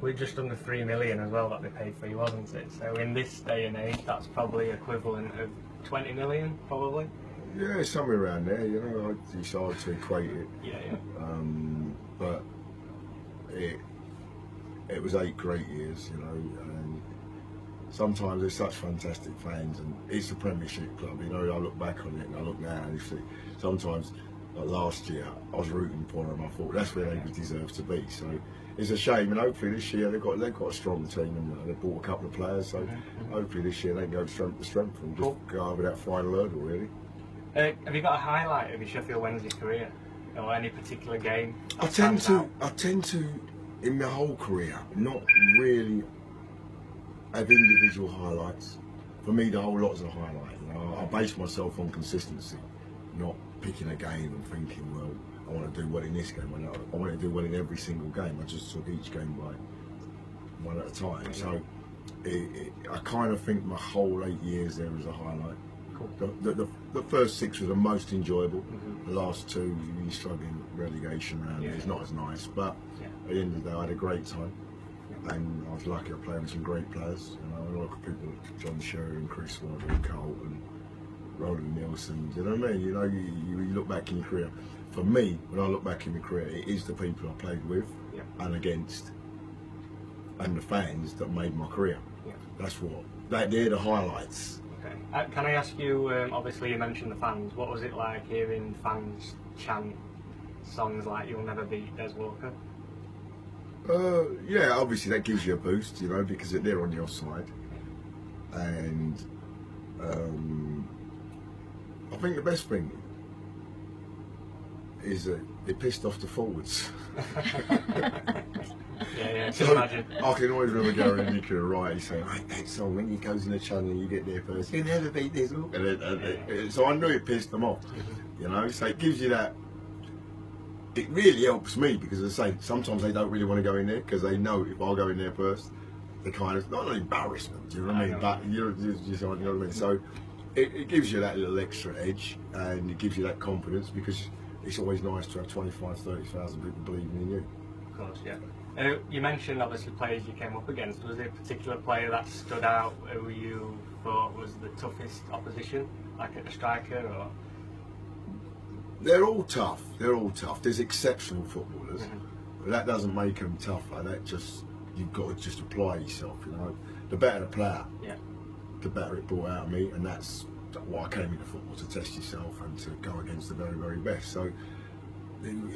We're just under 3 million as well that they paid for you, wasn't it? So in this day and age, that's probably equivalent of 20 million, probably. Yeah, somewhere around there. You know, it's hard to equate it. Yeah. But it was 8 great years, you know, and sometimes there's such fantastic fans, and it's a Premiership club. You know, I look back on it and I look now and you see sometimes. Like last year, I was rooting for them. I thought that's where they deserve to be. So it's a shame, and hopefully this year they've got a strong team, and they've bought a couple of players. So hopefully this year they can go strength to strength and just go over that final hurdle. Really. Have you got a highlight of your Sheffield Wednesday career, or any particular game? I tend to, in my whole career, not really have individual highlights. For me, the whole lot's a highlight. You know, I base myself on consistency, not picking a game and thinking, well, I want to do well in this game. I want to do well in every single game. I just took each game by one at a time. So I kind of think my whole 8 years there was a highlight. Cool. The first 6 were the most enjoyable. The last 2, you're struggling relegation round. It's not as nice, but at the end of the day, I had a great time. And I was lucky I played with some great players. You know, a lot of people, John Sheridan, Chris Waddle, Carlton, Roland Nielsen, you know what I mean? You know, you look back in your career. For me, when I look back in my career, it is the people I played with and against, and the fans that made my career. That's what, they're the highlights. Okay. Can I ask you, obviously you mentioned the fans, what was it like hearing fans chant songs like "You'll Never Beat Des Walker"? Yeah, obviously that gives you a boost, you know, because they're on your side. And I think the best thing is that it pissed off the forwards. So imagine. I can always remember Gary Lineker right, he's saying, right, that song, when he goes in the channel, you get there first, you'll never beat this. So I knew it pissed them off, you know, so it gives you that. It really helps me because, as I say, sometimes they don't really want to go in there because they know if I go in there first, they kind of, not an embarrassment, do you know what I mean? But you know what I mean? So it gives you that little extra edge, and it gives you that confidence, because it's always nice to have 25,000-30,000 people believing in you. Of course, yeah. You mentioned obviously players you came up against. Was there a particular player that stood out who you thought was the toughest opposition, like a striker or? They're all tough. They're all tough. There's exceptional footballers, but that doesn't make them tougher. That just, you've got to just apply yourself. You know, the better the player, the better it brought out of me, and that's why I came into football, to test yourself and to go against the very, very best. So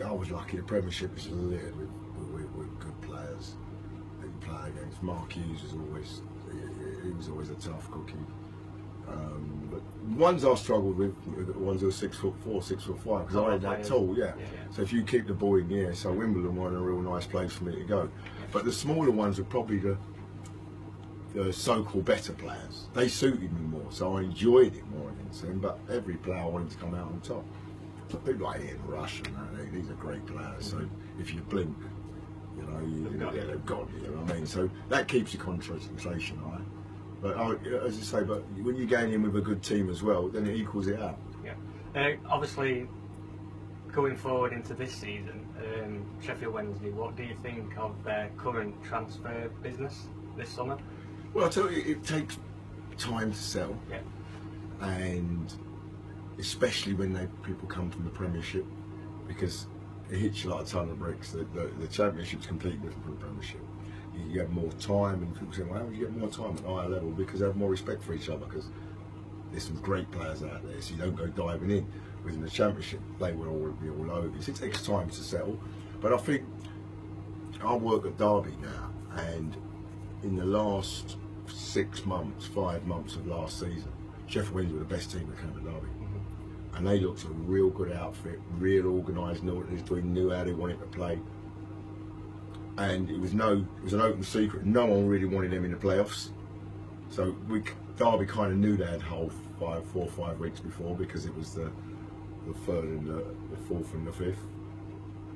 I was lucky. The Premiership is littered with good players that you play against. Mark Hughes was always, he was always a tough cookie. But ones I struggled with were the ones who were 6'4", 6'5", because I ain't that tall, So if you keep the ball in the air, so Wimbledon weren't a real nice place for me to go. But the smaller ones were probably the so-called better players. They suited me more, so I enjoyed it more against them. But every player wanted to come out on top. So people like Ian Rush and that, these are great players. So if you blink, you know, they've got you. You know what I mean? So that keeps your concentration high. But as I say, but when you gain in with a good team as well, then it equals it out. Obviously, going forward into this season, Sheffield Wednesday, what do you think of their current transfer business this summer? Well, I tell you, it takes time to sell, and especially when people come from the Premiership, because it hits you like a ton of bricks. The Championship's completely different from the Premiership. You have more time, and people say, well, how would you get more time at a higher level? Because they have more respect for each other, because there's some great players out there, so you don't go diving in. Within the Championship, they will all be all over. It takes time to settle. But I think I work at Derby now, and in the last 6 months, 5 months of last season, Sheffield Wednesday were the best team that came at Derby. And they looked a real good outfit, real organised, knew what they was doing, knew how they wanted to play. And it was an open secret. No one really wanted them in the playoffs. So Derby kind of knew they had whole 4 or 5 weeks before, because it was the 3rd and the 4th and the 5th.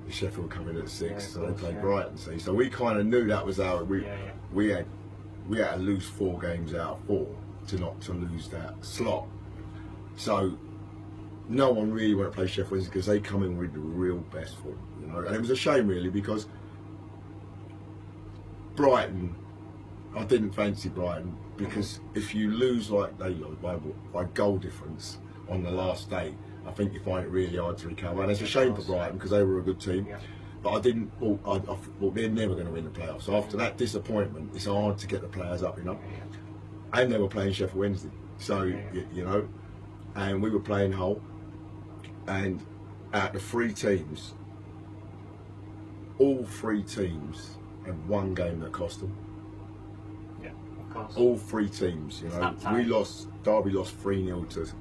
The Sheffield were coming at 6th, so they played Brighton. So we kind of knew that was our. We had to lose 4 games out of 4 not to lose that slot. So no one really wanted to play Sheffield Wednesday, because they come in with the real best for them, you know. And it was a shame really, because Brighton, I didn't fancy Brighton because if you lose like they lost by goal difference on the last day, I think you find it really hard to recover. And it's a shame for Brighton because they were a good team. Yeah. But I didn't. I thought they're never going to win the playoffs. So after that disappointment, it's hard to get the players up, you know. And they were playing Sheffield Wednesday, so you know, and we were playing Hull. And out of the 3 teams, all 3 teams had one game that cost them. Yeah, of course. All 3 teams, you know. We lost. Derby lost 3-0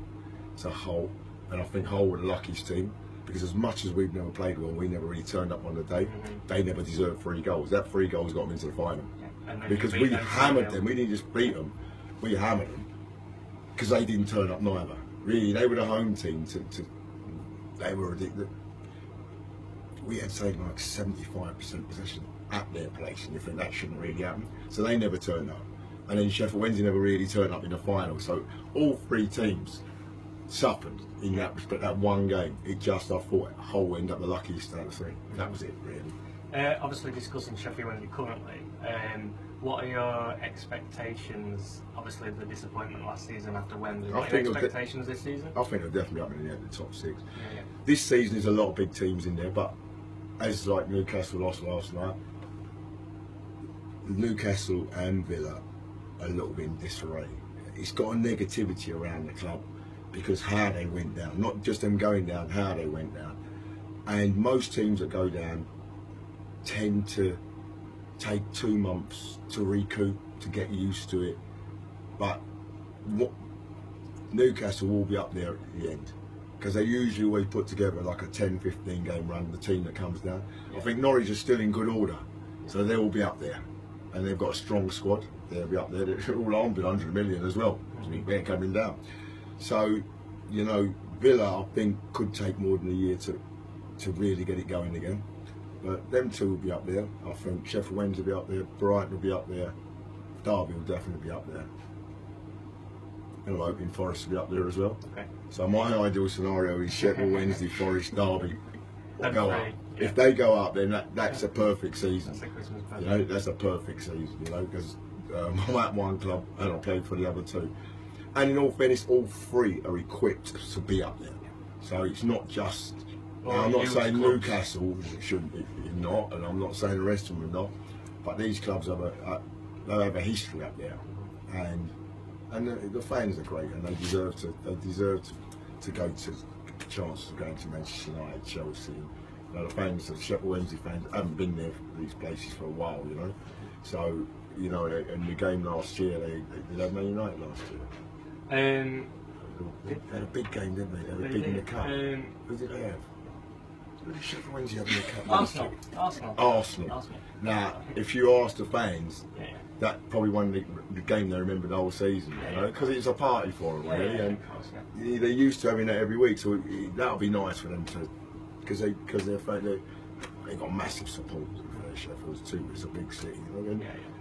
to Hull, and I think Hull were the luckiest team. Because as much as we've never played well, we never really turned up on the day. They never deserved 3 goals. That 3 goals got them into the final. Because we hammered them. We didn't just beat them. We hammered them. Because they didn't turn up neither. Really, they were the home team. They were ridiculous. We had something like 75% possession at their place, and you think that shouldn't really happen. So they never turned up. And then Sheffield Wednesday never really turned up in the final. So all 3 teams suffered in that respect. That one game, it just, I thought Hull ended up the luckiest out of 3. That was it, really. Obviously, discussing Sheffield Wednesday currently, what are your expectations? Obviously, the disappointment last season after Wembley. What are your expectations this season? I think they're definitely up in the top 6. This season, there's a lot of big teams in there, but as like Newcastle lost last night, Newcastle and Villa are a little bit in disarray. It's got a negativity around the club. Because how they went down, not just them going down, how they went down. And most teams that go down tend to take 2 months to recoup, to get used to it. But Newcastle will be up there at the end. Because they usually always put together like a 10-15 game run, the team that comes down. I think Norwich are still in good order, so they will be up there. And they've got a strong squad, they'll be up there. They're all armed with 100 million as well, they're coming down. So, you know, Villa, I think, could take more than a year to really get it going again. But them 2 will be up there. I think Sheffield Wednesday will be up there, Brighton will be up there, Derby will definitely be up there. And I'm hoping Forest will be up there as well. Okay. So my ideal scenario is Sheffield Wednesday, Forest, Derby will go up. Yeah. If they go up, then that's a perfect season. That's a Christmas present. You know, that's a perfect season, you know, because I'm at one club and I played for the other 2. And in all fairness, all 3 are equipped to be up there. So it's not just. I'm not saying Newcastle shouldn't be not, and I'm not saying the rest of them are not. But these clubs have a history up there, and the fans are great, and they deserve to go to chances of going to Manchester United, Chelsea. You know, the fans, the Sheffield Wednesday fans, haven't been there for these places for a while, you know. So, you know, in the game last year, they had Man United last year. They had a big game, didn't they? They were big in the cup. Who did they have? Who did Sheffield Wednesday have in the cup? Arsenal. Now, if you ask the fans, that probably won the game they remember the whole season, you know, because it's a party for them, really. And they're used to having that every week, so that would be nice for them to, because they got massive support. Sheffield's too, it's a big city, you know.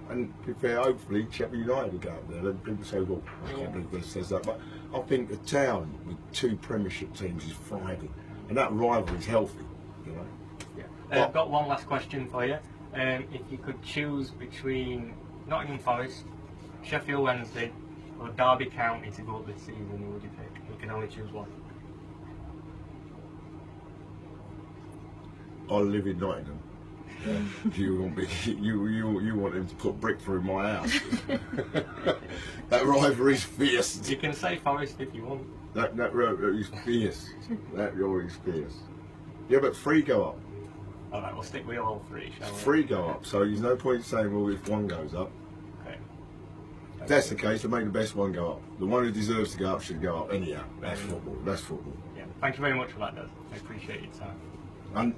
And to be fair, hopefully Sheffield United will go up there. And people say, well, I can't believe that says that, but I think the town with 2 Premiership teams is thriving, and that rivalry is healthy, you know. I've got one last question for you. If you could choose between Nottingham Forest, Sheffield Wednesday, or Derby County to go up this season, who would you pick? You can only choose one. I live in Nottingham. You want him to put brick through my house. That rivalry's fierce. You can say Forest if you want. That rivalry is fierce. That rivalry is fierce. Yeah, but 3 go up. Alright, we'll stick with all 3, shall we? 3 go up, so there's no point saying, well, if 1 goes up. Okay. If that's the case, to make the best one go up. The one who deserves to go up should go up anyhow. That's football. That's football. Yeah. Thank you very much for that, Des. I appreciate your time.